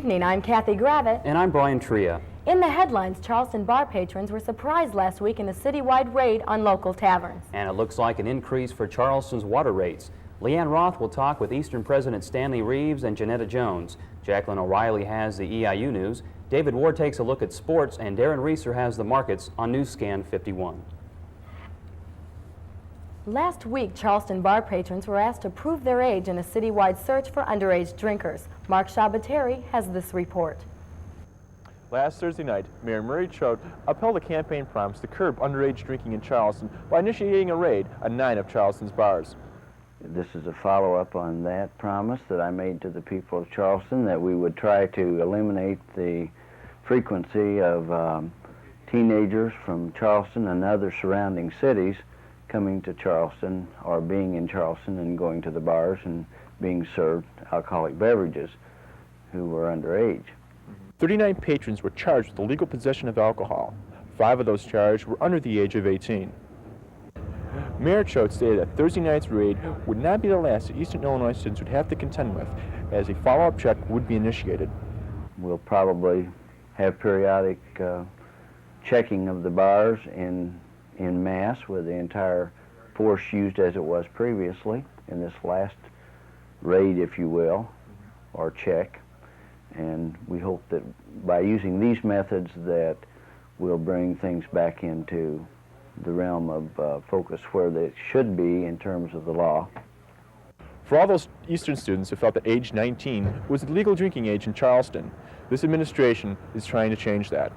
evening, I'm Cathy Gravitt. And I'm Brian Tria. In the headlines, Charleston bar patrons were surprised last week in a citywide raid on local taverns. And it looks like an increase for Charleston's water rates. Leanne Roth will talk with Eastern President Stanley Reeves and Janetta Jones. Jacqueline O'Reilly has the EIU News. David Ward takes a look at sports, and Darren Reeser has the markets on News Scan 51. Last week, Charleston bar patrons were asked to prove their age in a citywide search for underage drinkers. Mark Shabateri has this report. Last Thursday night, Mayor Murray Choate upheld a campaign promise to curb underage drinking in Charleston by initiating a raid on 9 of Charleston's bars. This is a follow-up on that promise that I made to the people of Charleston, that we would try to eliminate the frequency of teenagers from Charleston and other surrounding cities coming to Charleston or being in Charleston and going to the bars and being served alcoholic beverages who were underage. 39 patrons were charged with illegal possession of alcohol. 5 of those charged were under the age of 18. Mayor Choate stated that Thursday night's raid would not be the last that Eastern Illinois students would have to contend with, as a follow-up check would be initiated. We'll probably have periodic checking of the bars in mass with the entire force used as it was previously in this last raid, if you will, or check. And we hope that by using these methods that we'll bring things back into the realm of focus where they should be in terms of the law. For all those Eastern students who felt that age 19 was the legal drinking age in Charleston, this administration is trying to change that.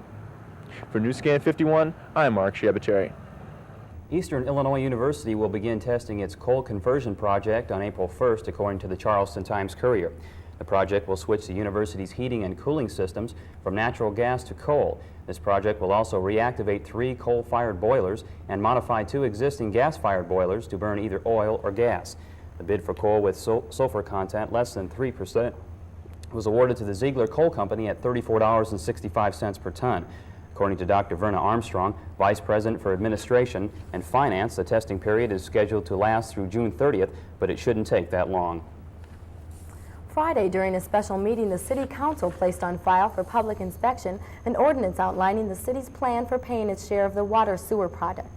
For News Scan 51, I'm Mark Shabateri. Eastern Illinois University will begin testing its coal conversion project on April 1st, according to the Charleston Times-Courier. The project will switch the university's heating and cooling systems from natural gas to coal. This project will also reactivate 3 coal-fired boilers and modify 2 existing gas-fired boilers to burn either oil or gas. The bid for coal with sulfur content less than 3% was awarded to the Ziegler Coal Company at $34.65 per ton. According to Dr. Verna Armstrong, Vice President for Administration and Finance, the testing period is scheduled to last through June 30th, but it shouldn't take that long. Friday, during a special meeting, the City Council placed on file for public inspection an ordinance outlining the city's plan for paying its share of the water sewer project.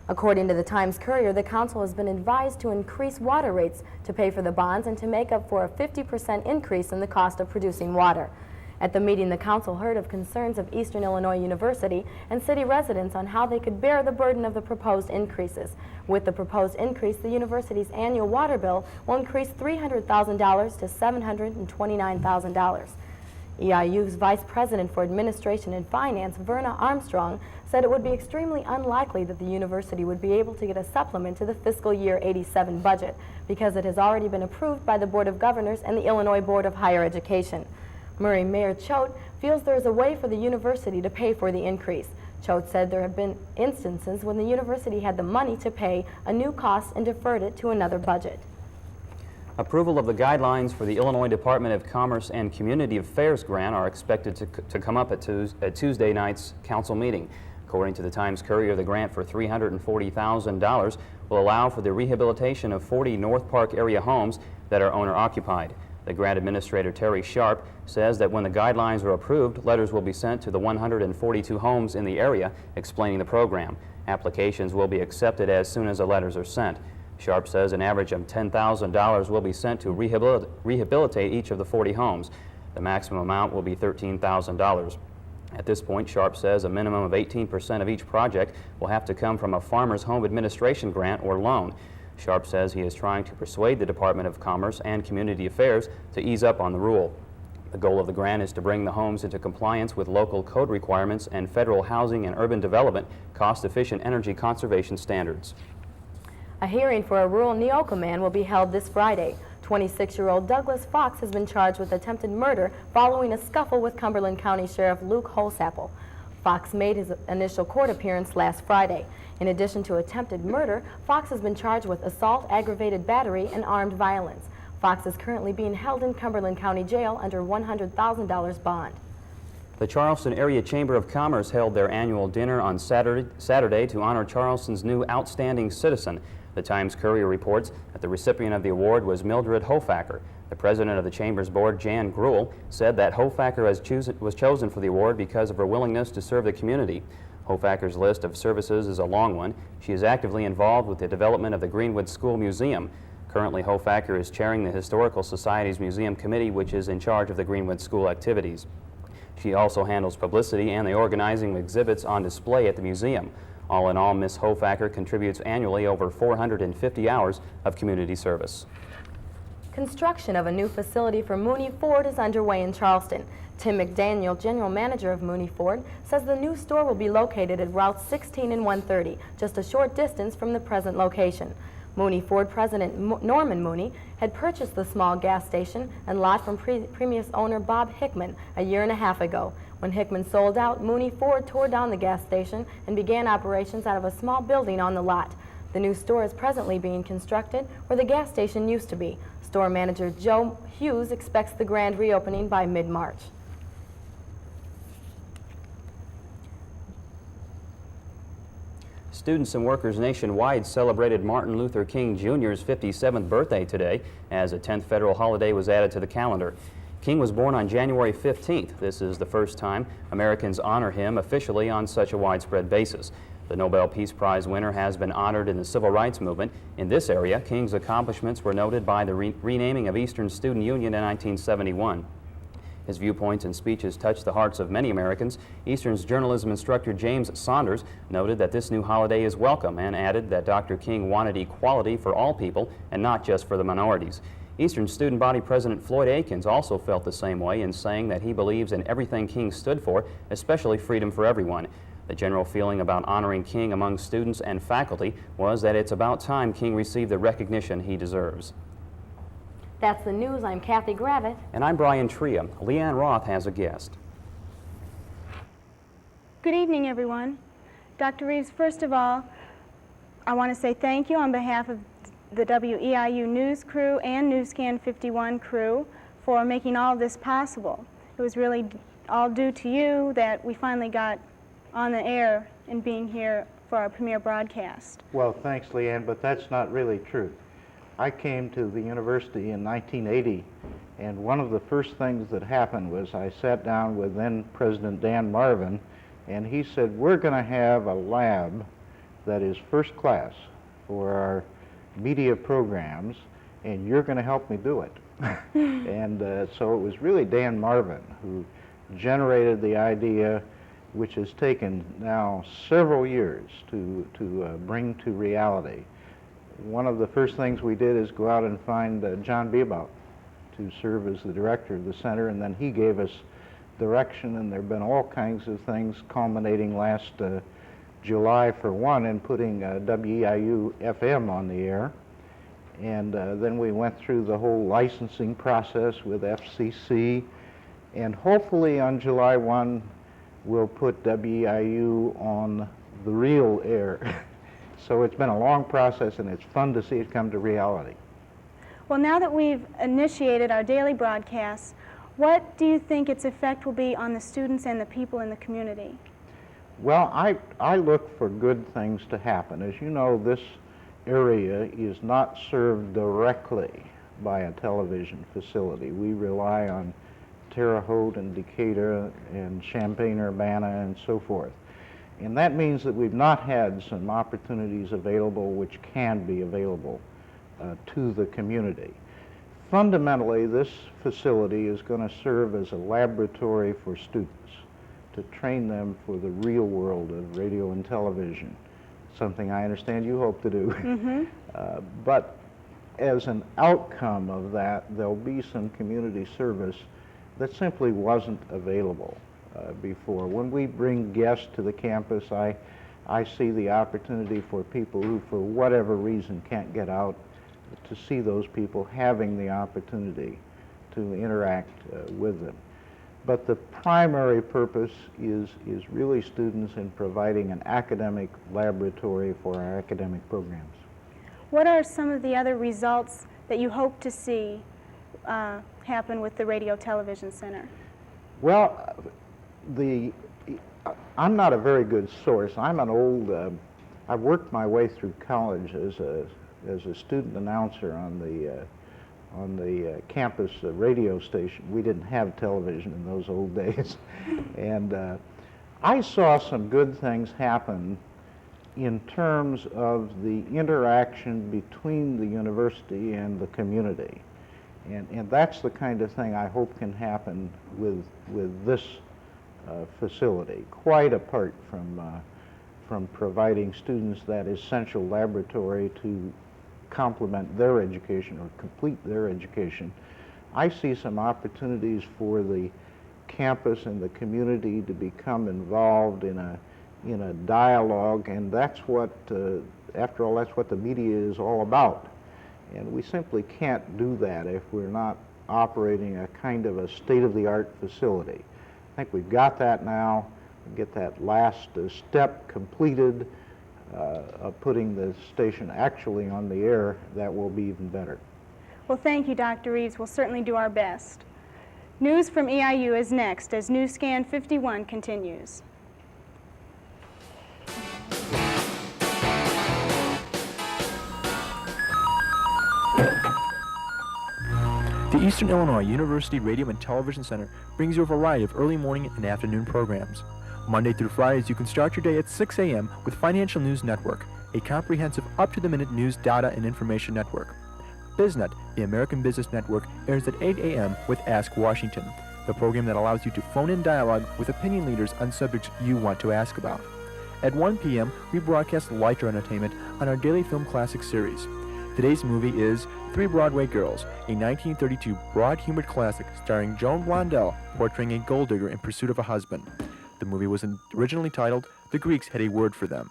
According to the Times-Courier, the council has been advised to increase water rates to pay for the bonds and to make up for a 50% increase in the cost of producing water. At the meeting, the council heard of concerns of Eastern Illinois University and city residents on how they could bear the burden of the proposed increases. With the proposed increase, the university's annual water bill will increase $300,000 to $729,000. EIU's Vice President for Administration and Finance, Verna Armstrong, said it would be extremely unlikely that the university would be able to get a supplement to the fiscal year '87 budget because it has already been approved by the Board of Governors and the Illinois Board of Higher Education. Murray Mayor Choate feels there is a way for the university to pay for the increase. Choate said there have been instances when the university had the money to pay a new cost and deferred it to another budget. Approval of the guidelines for the Illinois Department of Commerce and Community Affairs grant are expected to come up at Tuesday night's council meeting. According to the Times-Courier, the grant for $340,000 will allow for the rehabilitation of 40 North Park area homes that are owner-occupied. The grant administrator, Terry Sharp, says that when the guidelines are approved, letters will be sent to the 142 homes in the area explaining the program. Applications will be accepted as soon as the letters are sent. Sharp says an average of $10,000 will be sent to rehabilitate each of the 40 homes. The maximum amount will be $13,000. At this point, Sharp says a minimum of 18% of each project will have to come from a Farmers Home Administration grant or loan. Sharp says he is trying to persuade the Department of Commerce and Community Affairs to ease up on the rule. The goal of the grant is to bring the homes into compliance with local code requirements and federal housing and urban development cost-efficient energy conservation standards. A hearing for a rural Neoka man will be held this Friday. 26-year-old Douglas Fox has been charged with attempted murder following a scuffle with Cumberland County Sheriff Luke Holsapple. Fox made his initial court appearance last Friday. In addition to attempted murder, Fox has been charged with assault, aggravated battery, and armed violence. Fox is currently being held in Cumberland County Jail under $100,000 bond. The Charleston Area Chamber of Commerce held their annual dinner on Saturday to honor Charleston's new outstanding citizen. The Times-Courier reports that the recipient of the award was Mildred Hofacker. The president of the Chamber's board, Jan Gruhl, said that Hofacker was chosen for the award because of her willingness to serve the community. Hofacker's list of services is a long one. She is actively involved with the development of the Greenwood School Museum. Currently, Hofacker is chairing the Historical Society's Museum Committee, which is in charge of the Greenwood School activities. She also handles publicity and the organizing of exhibits on display at the museum. All in all, Ms. Hofacker contributes annually over 450 hours of community service. Construction of a new facility for Mooney Ford is underway in Charleston. Tim McDaniel, general manager of Mooney Ford, says the new store will be located at Routes 16 and 130, just a short distance from the present location. Mooney Ford president Norman Mooney had purchased the small gas station and lot from previous owner Bob Hickman a year and a half ago. When Hickman sold out, Mooney Ford tore down the gas station and began operations out of a small building on the lot. The new store is presently being constructed where the gas station used to be. Store manager Joe Hughes expects the grand reopening by mid-March. Students and workers nationwide celebrated Martin Luther King Jr.'s 57th birthday today as a 10th federal holiday was added to the calendar. King was born on January 15th. This is the first time Americans honor him officially on such a widespread basis. The Nobel Peace Prize winner has been honored in the civil rights movement. In this area, King's accomplishments were noted by the renaming of Eastern Student Union in 1971. His viewpoints and speeches touched the hearts of many Americans. Eastern's journalism instructor James Saunders noted that this new holiday is welcome and added that Dr. King wanted equality for all people and not just for the minorities. Eastern Student Body President Floyd Akins also felt the same way in saying that he believes in everything King stood for, especially freedom for everyone. The general feeling about honoring King among students and faculty was that it's about time King received the recognition he deserves. That's the news. I'm Cathy Gravitt. And I'm Brian Tria. Leanne Roth has a guest. Good evening, everyone. Dr. Reeves, first of all, I want to say thank you on behalf of the WEIU News crew and News Scan 51 crew for making all of this possible. It was really all due to you that we finally got on the air and being here for our premiere broadcast. Well, thanks, Leanne, but that's not really true. I came to the university in 1980, and one of the first things that happened was I sat down with then President Dan Marvin, and he said, we're going to have a lab that is first class for our media programs, and you're going to help me do it. And so it was really Dan Marvin who generated the idea, which has taken now several years to bring to reality. One of the first things we did is go out and find John Bebout to serve as the director of the center, and then he gave us direction, and there have been all kinds of things culminating last July for one in putting WEIU FM on the air. And then we went through the whole licensing process with FCC, and hopefully on July 1 we'll put WEIU on the real air. So it's been a long process, and it's fun to see it come to reality. Well, now that we've initiated our daily broadcasts, what do you think its effect will be on the students and the people in the community? Well, I look for good things to happen. As you know, this area is not served directly by a television facility. We rely on Terre Haute and Decatur and Champaign-Urbana and so forth. And that means that we've not had some opportunities available which can be available to the community. Fundamentally, this facility is going to serve as a laboratory for students to train them for the real world of radio and television, something I understand you hope to do. Mm-hmm. But as an outcome of that, there'll be some community service that simply wasn't available before. When we bring guests to the campus, I see the opportunity for people who, for whatever reason, can't get out, to see those people having the opportunity to interact with them. But the primary purpose is really students in providing an academic laboratory for our academic programs. What are some of the other results that you hope to see happen with the Radio Television Center? Well, I'm not a very good source. I'm an old, I worked my way through college as a student announcer on the campus radio station. We didn't have television in those old days. And I saw some good things happen in terms of the interaction between the university and the community. And that's the kind of thing I hope can happen with this facility, quite apart from providing students that essential laboratory to complement their education or complete their education. I see some opportunities for the campus and the community to become involved in a dialogue, and that's what, after all, that's what the media is all about. And we simply can't do that if we're not operating a kind of a state-of-the-art facility. I think we've got that now. We get that last step completed of putting the station actually on the air. That will be even better. Well, thank you, Dr. Reeves. We'll certainly do our best. News from EIU is next as News Scan 51 continues. The Eastern Illinois University Radio and Television Center brings you a variety of early morning and afternoon programs. Monday through Fridays, you can start your day at 6 a.m. with Financial News Network, a comprehensive up-to-the-minute news, data, and information network. BizNet, the American Business Network, airs at 8 a.m. with Ask Washington, the program that allows you to phone in dialogue with opinion leaders on subjects you want to ask about. At 1 p.m., we broadcast lighter entertainment on our daily film classic series. Today's movie is Three Broadway Girls, a 1932 broad-humored classic starring Joan Blondell portraying a gold digger in pursuit of a husband. The movie was originally titled The Greeks Had a Word for Them.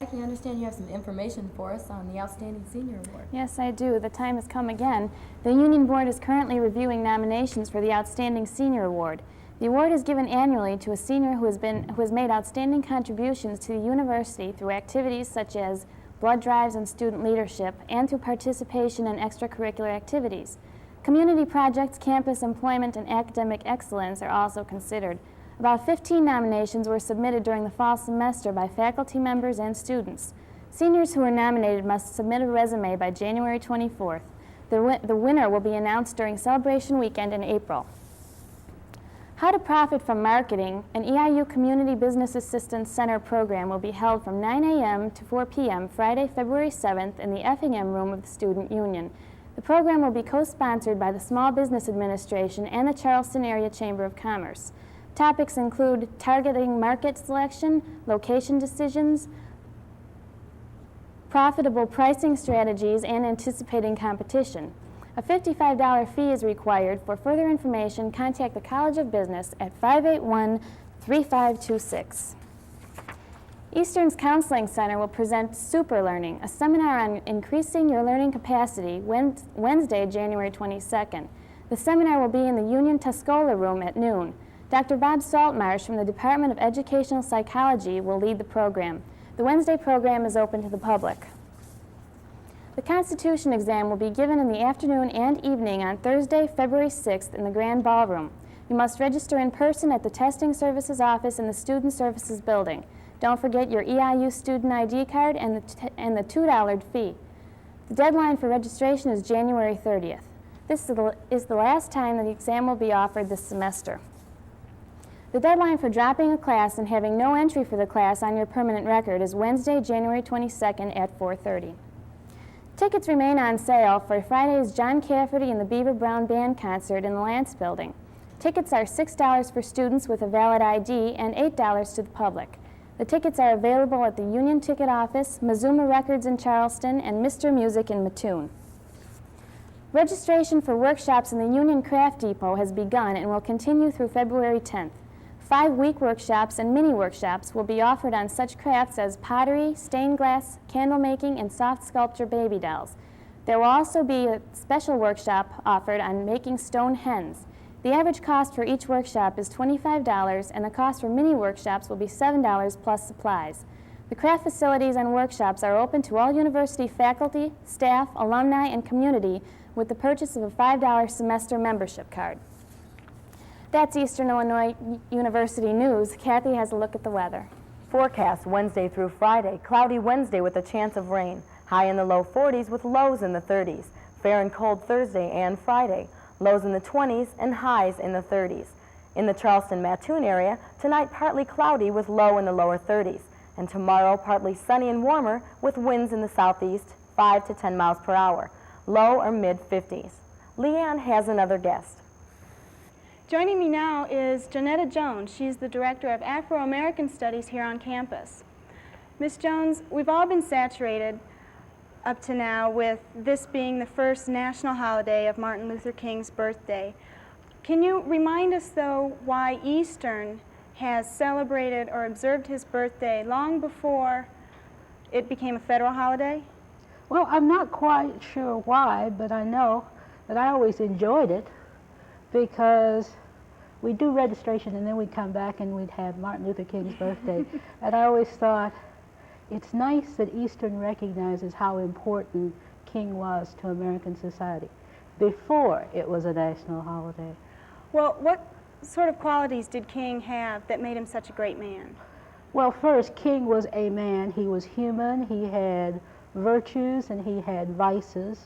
I understand you have some information for us on the Outstanding Senior Award. Yes, I do. The time has come again. The Union Board is currently reviewing nominations for the Outstanding Senior Award. The award is given annually to a senior who has made outstanding contributions to the university through activities such as blood drives and student leadership, and through participation in extracurricular activities. Community projects, campus employment, and academic excellence are also considered. About 15 nominations were submitted during the fall semester by faculty members and students. Seniors who are nominated must submit a resume by January 24th. The winner will be announced during Celebration Weekend in April. How to Profit from Marketing, an EIU Community Business Assistance Center program will be held from 9 a.m. to 4 p.m. Friday, February 7th in the Effingham Room of the Student Union. The program will be co-sponsored by the Small Business Administration and the Charleston Area Chamber of Commerce. Topics include targeting market selection, location decisions, profitable pricing strategies, and anticipating competition. A $55 fee is required. For further information, contact the College of Business at 581-3526. Eastern's Counseling Center will present Super Learning, a seminar on increasing your learning capacity, Wednesday, January 22nd. The seminar will be in the Union Tuscola Room at noon. Dr. Bob Saltmarsh from the Department of Educational Psychology will lead the program. The Wednesday program is open to the public. The Constitution exam will be given in the afternoon and evening on Thursday, February 6th in the Grand Ballroom. You must register in person at the Testing Services Office in the Student Services Building. Don't forget your EIU student ID card and the $2 fee. The deadline for registration is January 30th. This is the last time that the exam will be offered this semester. The deadline for dropping a class and having no entry for the class on your permanent record is Wednesday, January 22nd at 4:30. Tickets remain on sale for Friday's John Cafferty and the Beaver Brown Band concert in the Lance Building. Tickets are $6 for students with a valid ID and $8 to the public. The tickets are available at the Union Ticket Office, Mazuma Records in Charleston, and Mr. Music in Mattoon. Registration for workshops in the Union Craft Depot has begun and will continue through February 10th. 5-week workshops and mini-workshops will be offered on such crafts as pottery, stained glass, candle making, and soft sculpture baby dolls. There will also be a special workshop offered on making stone hens. The average cost for each workshop is $25, and the cost for mini-workshops will be $7 plus supplies. The craft facilities and workshops are open to all university faculty, staff, alumni, and community with the purchase of a $5 semester membership card. That's Eastern Illinois University News. Cathy has a look at the weather. Forecast Wednesday through Friday. Cloudy Wednesday with a chance of rain. High in the low 40s with lows in the 30s. Fair and cold Thursday and Friday. Lows in the 20s and highs in the 30s. In the Charleston-Mattoon area, tonight partly cloudy with low in the lower 30s. And tomorrow partly sunny and warmer with winds in the southeast, 5 to 10 miles per hour. Low or mid-50s. Leanne has another guest. Joining me now is Janetta Jones. She's the Director of Afro-American Studies here on campus. Ms. Jones, we've all been saturated up to now with this being the first national holiday of Martin Luther King's birthday. Can you remind us, though, why Eastern has celebrated or observed his birthday long before it became a federal holiday? Well, I'm not quite sure why, but I know that I always enjoyed it because we do registration and then we'd come back and we'd have Martin Luther King's birthday. And I always thought it's nice that Eastern recognizes how important King was to American society before it was a national holiday. Well, what sort of qualities did King have that made him such a great man? Well, first, King was a man. He was human. He had virtues and he had vices.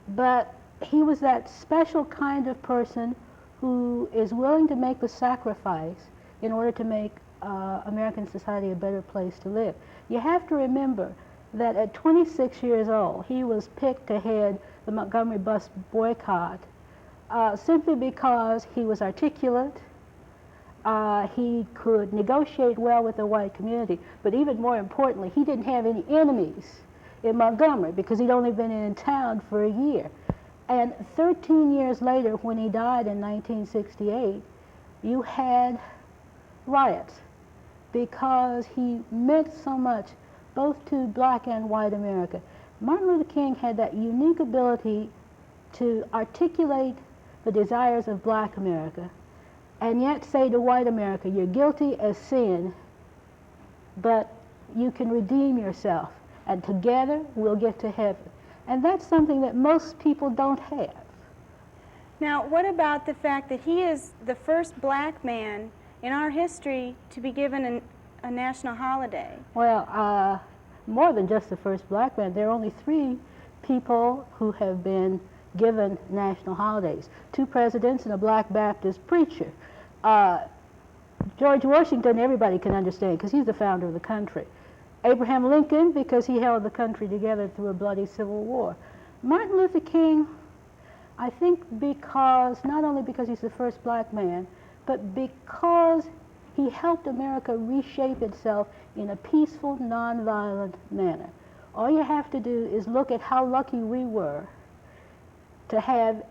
But he was that special kind of person who is willing to make the sacrifice in order to make American society a better place to live. You have to remember that at 26 years old, he was picked to head the Montgomery bus boycott simply because he was articulate, he could negotiate well with the white community, but even more importantly, he didn't have any enemies in Montgomery because he'd only been in town for a year. And 13 years later, when he died in 1968, you had riots because he meant so much both to black and white America. Martin Luther King had that unique ability to articulate the desires of black America and yet say to white America, you're guilty as sin, but you can redeem yourself, and together we'll get to heaven. And that's something that most people don't have. Now, what about the fact that he is the first black man in our history to be given a national holiday? Well, more than just the first black man. There are only 3 people who have been given national holidays. 2 presidents and a black Baptist preacher. George Washington, everybody can understand because he's the founder of the country. Abraham Lincoln, because he held the country together through a bloody civil war. Martin Luther King, I think not only because he's the first black man, but because he helped America reshape itself in a peaceful, nonviolent manner. All you have to do is look at how lucky we were to have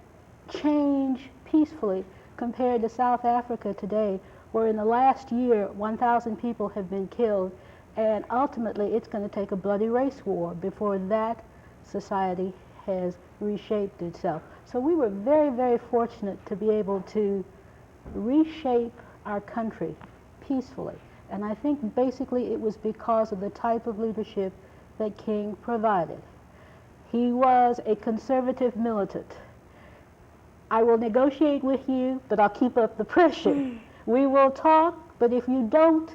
change peacefully compared to South Africa today, where in the last year 1,000 people have been killed, and ultimately it's going to take a bloody race war before that society has reshaped itself. So we were very, very fortunate to be able to reshape our country peacefully. And I think basically it was because of the type of leadership that King provided. He was a conservative militant. I will negotiate with you, but I'll keep up the pressure. We will talk, but if you don't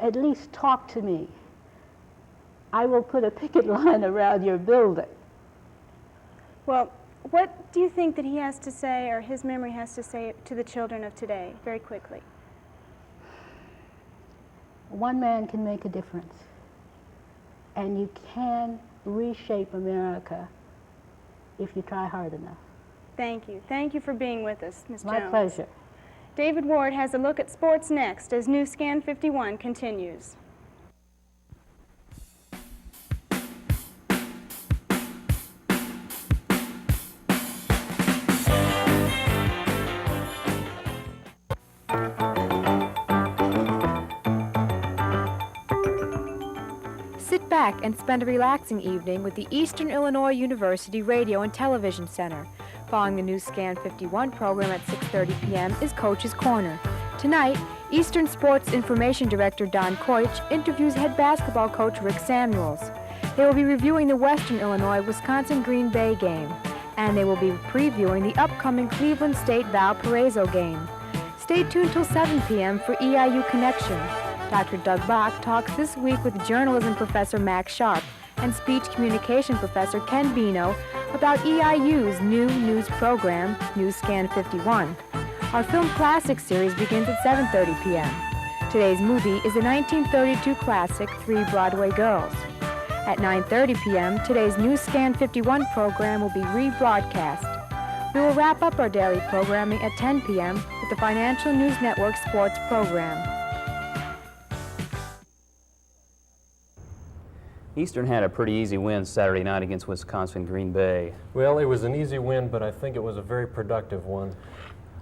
at least talk to me, I will put a picket line around your building. Well, what do you think that he has to say, or his memory has to say, to the children of today, very quickly? One man can make a difference, and you can reshape America if you try hard enough. Thank you. Thank you for being with us, Ms. Jones. My pleasure. David Ward has a look at sports next as News Scan 51 continues. Sit back and spend a relaxing evening with the Eastern Illinois University Radio and Television Center. Following the News Scan 51 program at 6:30 p.m. is Coach's Corner. Tonight, Eastern Sports Information Director Don Koich interviews head basketball coach Rick Samuels. They will be reviewing the Western Illinois-Wisconsin Green Bay game, and they will be previewing the upcoming Cleveland State-Valparaiso game. Stay tuned till 7 p.m. for EIU Connection. Dr. Doug Bach talks this week with journalism professor Max Sharp and speech communication professor Ken Bino about EIU's new news program, News Scan 51. Our film classic series begins at 7:30 p.m. Today's movie is the 1932 classic, Three Broadway Girls. At 9:30 p.m., today's News Scan 51 program will be rebroadcast. We will wrap up our daily programming at 10 p.m. with the Financial News Network sports program. Eastern had a pretty easy win Saturday night against Wisconsin Green Bay. Well, it was an easy win, but I think it was a very productive one.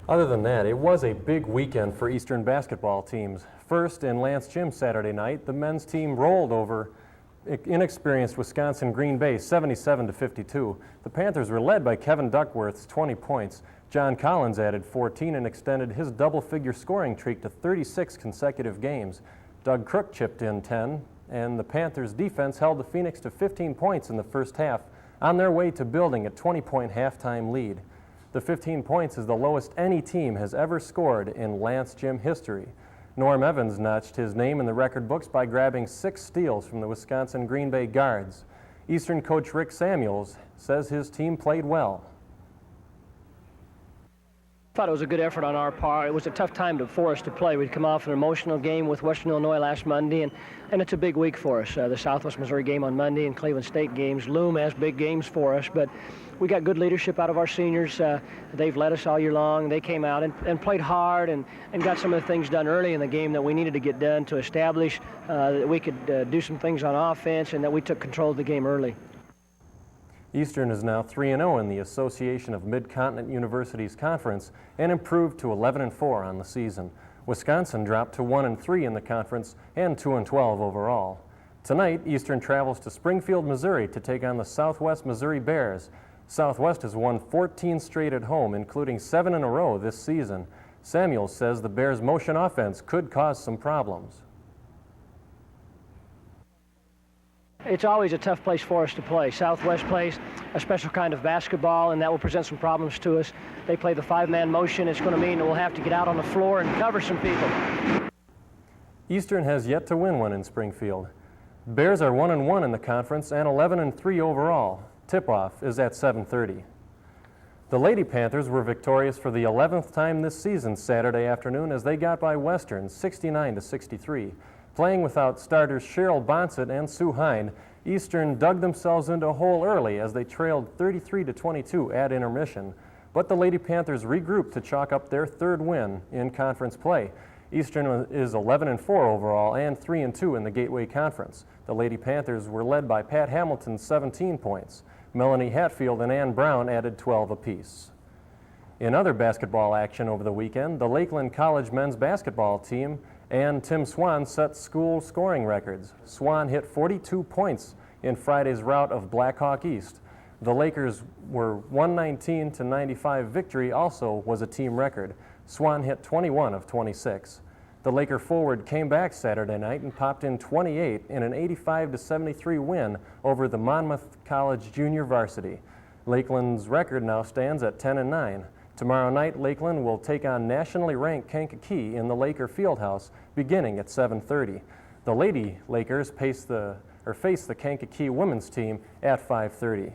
Other than that, it was a big weekend for Eastern basketball teams. First, in Lance Gym Saturday night, the men's team rolled over inexperienced Wisconsin Green Bay 77-52. The Panthers were led by Kevin Duckworth's 20 points. John Collins added 14 and extended his double-figure scoring streak to 36 consecutive games. Doug Crook chipped in 10, and the Panthers' defense held the Phoenix to 15 points in the first half, on their way to building a 20-point halftime lead. The 15 points is the lowest any team has ever scored in Lance Gym history. Norm Evans notched his name in the record books by grabbing 6 steals from the Wisconsin Green Bay guards. Eastern coach Rick Samuels says his team played well. I thought it was a good effort on our part. It was a tough time for us to play. We'd come off an emotional game with Western Illinois last Monday, and it's a big week for us. The Southwest Missouri game on Monday and Cleveland State games loom as big games for us, but we got good leadership out of our seniors. They've led us all year long. They came out and played hard and got some of the things done early in the game that we needed to get done to establish that we could do some things on offense and that we took control of the game early. Eastern is now 3-0 in the Association of Mid-Continent Universities Conference and improved to 11-4 on the season. Wisconsin dropped to 1-3 in the conference and 2-12 overall. Tonight, Eastern travels to Springfield, Missouri to take on the Southwest Missouri Bears. Southwest has won 14 straight at home, including 7 in a row this season. Samuels says the Bears' motion offense could cause some problems. It's always a tough place for us to play. Southwest plays a special kind of basketball, and that will present some problems to us. They play the 5-man motion. It's going to mean that we'll have to get out on the floor and cover some people. Eastern has yet to win one in Springfield. Bears are 1-1 in the conference and 11-3 overall. Tip-off is at 7:30. The Lady Panthers were victorious for the 11th time this season Saturday afternoon as they got by Western 69-63. Playing without starters Cheryl Bonsett and Sue Hine, Eastern dug themselves into a hole early as they trailed 33-22 at intermission. But the Lady Panthers regrouped to chalk up their third win in conference play. Eastern is 11-4 overall and 3-2 in the Gateway Conference. The Lady Panthers were led by Pat Hamilton's 17 points. Melanie Hatfield and Ann Brown added 12 apiece. In other basketball action over the weekend, the Lakeland College men's basketball team and Tim Swan set school scoring records. Swan hit 42 points in Friday's rout of Blackhawk East. The Lakers' were 119-95 victory also was a team record. Swan hit 21 of 26. The Laker forward came back Saturday night and popped in 28 in an 85-73 win over the Monmouth College junior varsity. Lakeland's record now stands at 10-9. Tomorrow night, Lakeland will take on nationally ranked Kankakee in the Laker Fieldhouse beginning at 7:30. The Lady Lakers face the Kankakee women's team at 5:30.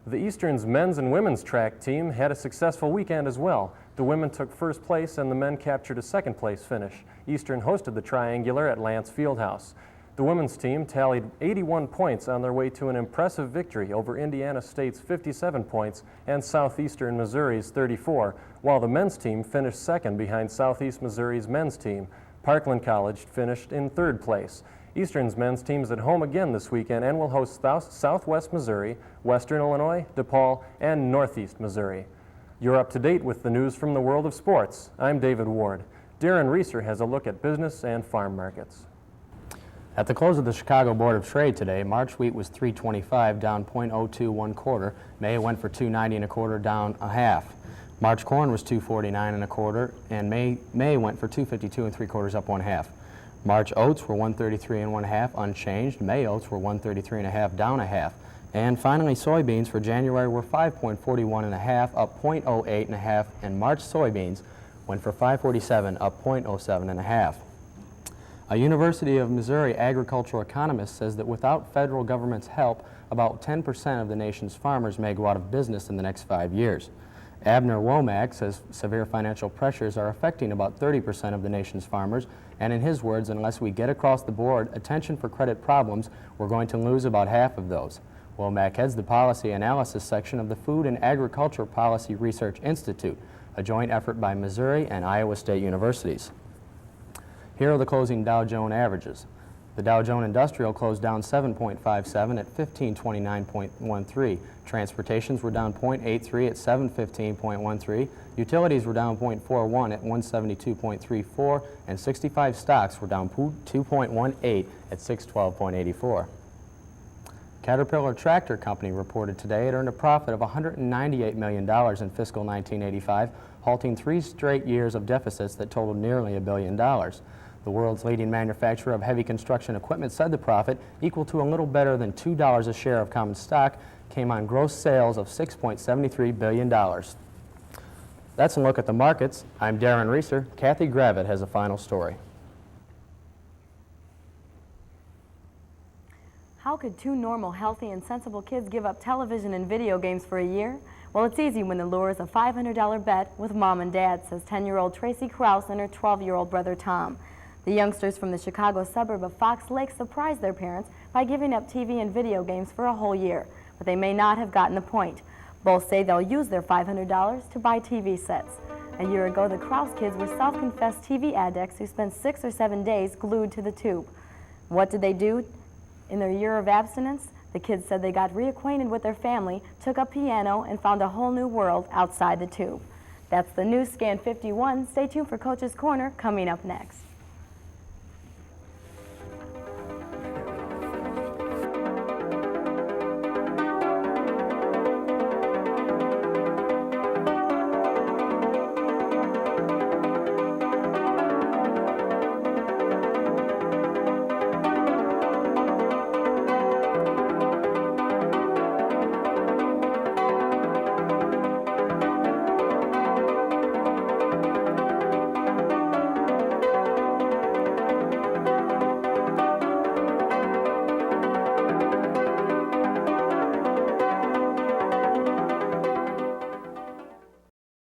The Eastern's men's and women's track team had a successful weekend as well. The women took first place and the men captured a second place finish. Eastern hosted the Triangular at Lance Fieldhouse. The women's team tallied 81 points on their way to an impressive victory over Indiana State's 57 points and Southeastern Missouri's 34, while the men's team finished second behind Southeast Missouri's men's team. Parkland College finished in third place. Eastern's men's team is at home again this weekend and will host Southwest Missouri, Western Illinois, DePaul, and Northeast Missouri. You're up to date with the news from the world of sports. I'm David Ward. Darren Reeser has a look at business and farm markets. At the close of the Chicago Board of Trade today, March wheat was $3.25, down .02 1/4. May went for $2.90 1/4, down a half. March corn was $2.49 1/4, and May went for $2.52 3/4, up 1/2. March oats were $1.33 1/2, unchanged. May oats were $1.33 1/2, down a half. And finally, soybeans for January were $5.41 1/2, up .08 1/2, and March soybeans went for $5.47, up .07 1/2. A University of Missouri agricultural economist says that without federal government's help, about 10% of the nation's farmers may go out of business in the next 5 years. Abner Womack says severe financial pressures are affecting about 30% of the nation's farmers, and in his words, unless we get across the board attention for credit problems, we're going to lose about half of those. Womack heads the policy analysis section of the Food and Agriculture Policy Research Institute, a joint effort by Missouri and Iowa State universities. Here are the closing Dow Jones averages. The Dow Jones Industrial closed down 7.57 at 1529.13. Transportations were down 0.83 at 715.13. Utilities were down 0.41 at 172.34. And 65 stocks were down 2.18 at 612.84. Caterpillar Tractor Company reported today it earned a profit of $198 million in fiscal 1985, halting 3 straight years of deficits that totaled nearly $1 billion. The world's leading manufacturer of heavy construction equipment said the profit, equal to a little better than $2 a share of common stock, came on gross sales of $6.73 billion. That's a look at the markets. I'm Darren Reeser. Cathy Gravitt has a final story. How could 2 normal, healthy, and sensible kids give up television and video games for a year? Well, it's easy when the lure is a $500 bet with mom and dad, says 10-year-old Tracy Krause and her 12-year-old brother Tom. The youngsters from the Chicago suburb of Fox Lake surprised their parents by giving up TV and video games for a whole year, but they may not have gotten the point. Both say they'll use their $500 to buy TV sets. A year ago, the Krause kids were self-confessed TV addicts who spent 6 or 7 days glued to the tube. What did they do in their year of abstinence? The kids said they got reacquainted with their family, took up piano, and found a whole new world outside the tube. That's the News Scan 51. Stay tuned for Coach's Corner coming up next.